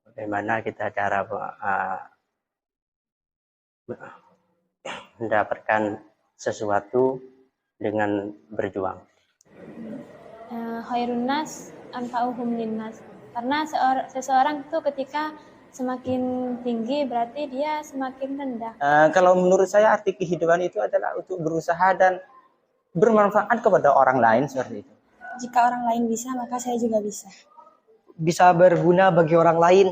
bagaimana kita cara mendapatkan sesuatu dengan berjuang. Khairun nas anfa'uhum linnas. Karena seseorang itu ketika semakin tinggi berarti dia semakin rendah. Kalau menurut saya arti kehidupan itu adalah untuk berusaha dan bermanfaat kepada orang lain seperti itu. Jika orang lain bisa, maka saya juga bisa. Bisa berguna bagi orang lain.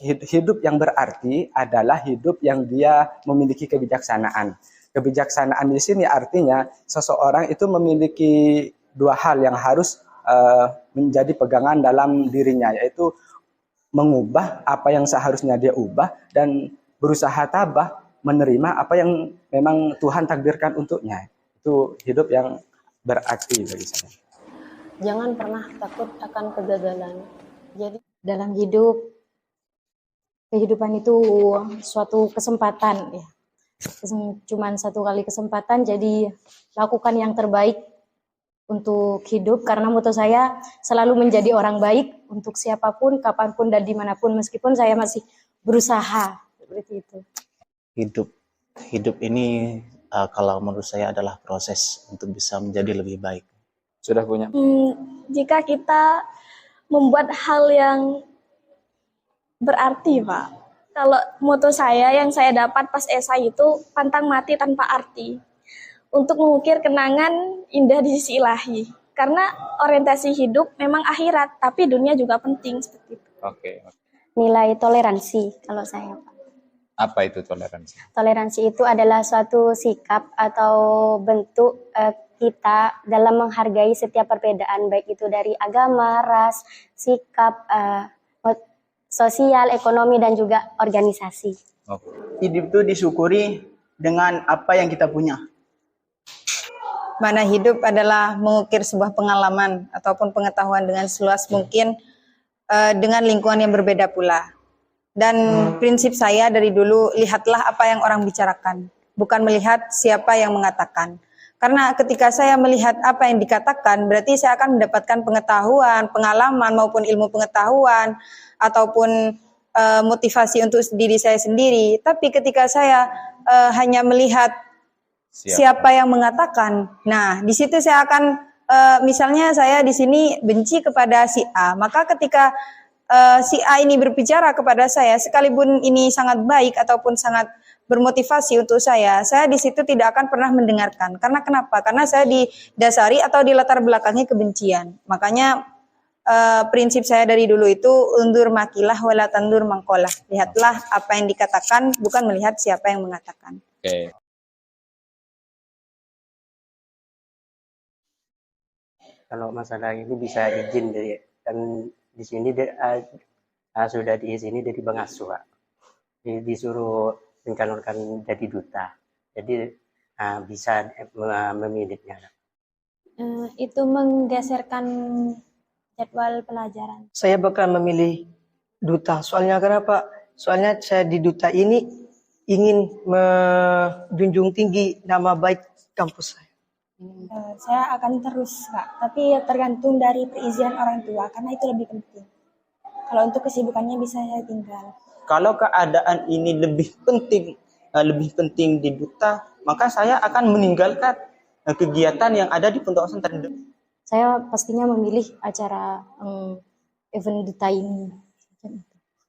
Hidup yang berarti adalah hidup yang dia memiliki kebijaksanaan. Kebijaksanaan di sini artinya seseorang itu memiliki dua hal yang harus menjadi pegangan dalam dirinya, yaitu mengubah apa yang seharusnya dia ubah dan berusaha tabah menerima apa yang memang Tuhan takdirkan untuknya. Itu hidup yang berarti bagi saya. Jangan pernah takut akan kegagalan. Jadi dalam hidup, kehidupan itu suatu kesempatan ya. Cuman satu kali kesempatan, jadi lakukan yang terbaik untuk hidup, karena moto saya selalu menjadi orang baik untuk siapapun, kapanpun dan dimanapun, meskipun saya masih berusaha seperti itu. Hidup ini kalau menurut saya adalah proses untuk bisa menjadi lebih baik. Sudah punya? Jika kita membuat hal yang berarti, Pak. Kalau moto saya yang saya dapat pas esai itu, pantang mati tanpa arti. Untuk mengukir kenangan indah di sisi ilahi. Karena orientasi hidup memang akhirat, tapi dunia juga penting seperti itu. Oke. Nilai toleransi kalau saya, Pak. Apa itu toleransi? Toleransi itu adalah suatu sikap atau bentuk kita dalam menghargai setiap perbedaan, baik itu dari agama, ras, sikap, sosial, ekonomi, dan juga organisasi. Hidup itu disyukuri dengan apa yang kita punya. Mana hidup adalah mengukir sebuah pengalaman ataupun pengetahuan dengan seluas mungkin dengan lingkungan yang berbeda pula. Dan prinsip saya dari dulu, lihatlah apa yang orang bicarakan, bukan melihat siapa yang mengatakan. Karena ketika saya melihat apa yang dikatakan, berarti saya akan mendapatkan pengetahuan, pengalaman maupun ilmu pengetahuan, ataupun motivasi untuk diri saya sendiri. Tapi ketika saya hanya melihat siapa yang mengatakan, nah di situ saya akan, misalnya saya di sini benci kepada si A, maka ketika si A ini berbicara kepada saya, sekalipun ini sangat baik ataupun sangat bermotivasi untuk saya di situ tidak akan pernah mendengarkan. Karena kenapa? Karena saya didasari atau dilatar belakangnya kebencian. Makanya prinsip saya dari dulu itu undur makilah wala tandur mangkolah. Lihatlah apa yang dikatakan, bukan melihat siapa yang mengatakan. Oke. Kalau masalah ini bisa izin dari, dan di sini sudah diizini dari Bang Aswa, disuruh mencalonkan jadi duta, jadi bisa memilihnya. Itu menggeserkan jadwal pelajaran. Saya bakal memilih duta. Soalnya kenapa? Soalnya saya di duta ini ingin menjunjung tinggi nama baik kampus saya. Saya akan terus, Kak. Tapi tergantung dari perizinan orang tua, karena itu lebih penting. Kalau untuk kesibukannya bisa saya tinggal. Kalau keadaan ini lebih penting di duta, maka saya akan meninggalkan kegiatan yang ada di pondok pesantren. Saya pastinya memilih acara event duta ini.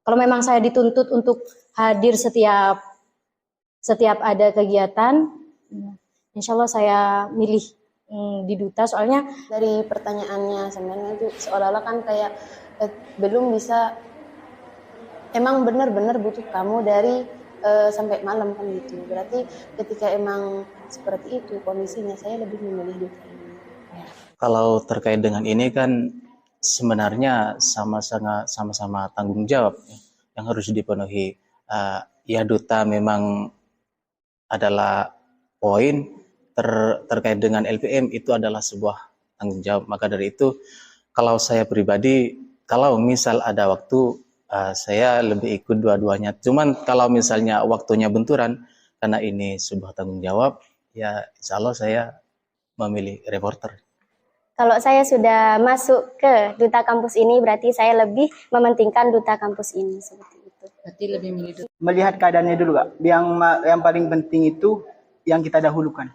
Kalau memang saya dituntut untuk hadir setiap ada kegiatan, insya Allah saya milih di duta. Soalnya dari pertanyaannya sebenarnya itu seolah-olah kan kayak belum bisa, emang benar-benar butuh kamu dari sampai malam kan gitu. Berarti ketika emang seperti itu kondisinya, saya lebih memilih duta ini. Kalau terkait dengan ini kan sebenarnya sama-sama tanggung jawab yang harus dipenuhi. Ya duta memang adalah poin terkait dengan LPM, itu adalah sebuah tanggung jawab. Maka dari itu kalau saya pribadi, kalau misal ada waktu, saya lebih ikut dua-duanya. Cuman kalau misalnya waktunya benturan, karena ini sebuah tanggung jawab, ya insya Allah saya memilih reporter. Kalau saya sudah masuk ke duta kampus ini, berarti saya lebih mementingkan duta kampus ini seperti itu. Berarti lebih milih Melihat keadaannya dulu, Kak. Yang paling penting itu yang kita dahulukan.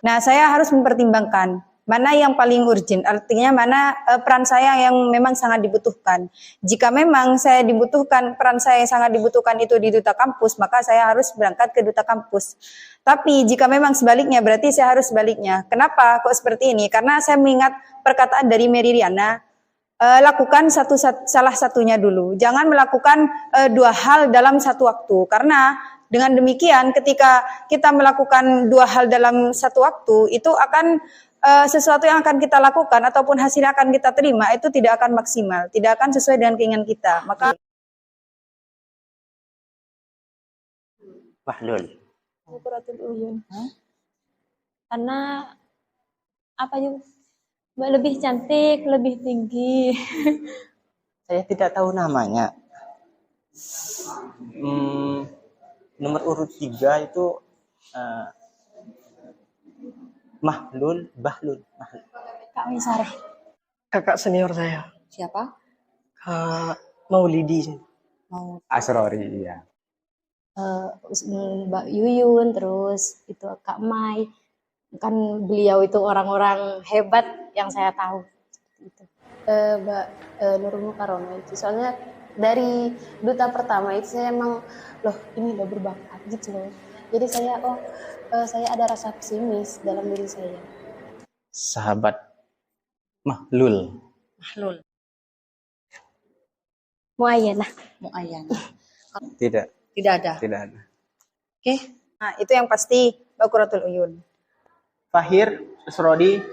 Nah, saya harus mempertimbangkan mana yang paling urgent, artinya mana peran saya yang memang sangat dibutuhkan. Jika memang saya dibutuhkan, peran saya yang sangat dibutuhkan itu di duta kampus, maka saya harus berangkat ke duta kampus. Tapi jika memang sebaliknya, berarti saya harus sebaliknya. Kenapa kok seperti ini? Karena saya mengingat perkataan dari Mary Riana, lakukan salah satunya dulu. Jangan melakukan dua hal dalam satu waktu. Karena dengan demikian ketika kita melakukan dua hal dalam satu waktu, itu akan sesuatu yang akan kita lakukan ataupun hasil yang akan kita terima itu tidak akan maksimal, tidak akan sesuai dengan keinginan kita. Maka Mahlul. Qurratul Uyun. Karena apa juga? Lebih cantik, lebih tinggi. Saya tidak tahu namanya. Nomor urut 3 itu Bahlul. Kak Misarah. Kakak senior saya. Siapa? Kak Maulidi. Asrori, iya. Mbak Yuyun, terus itu Kak Mai. Kan beliau itu orang-orang hebat yang saya tahu. Itu. Mbak Nurul Mukarramah itu. Soalnya dari duta pertama itu saya emang, loh ini udah berbakat gitu loh. Jadi saya, saya ada rasa pesimis dalam diri saya. Sahabat Mahlul. Muayyanah. Tidak. Tidak ada. Tidak ada. nah, itu yang pasti Qurratul Uyun. Fahir, Asrodi,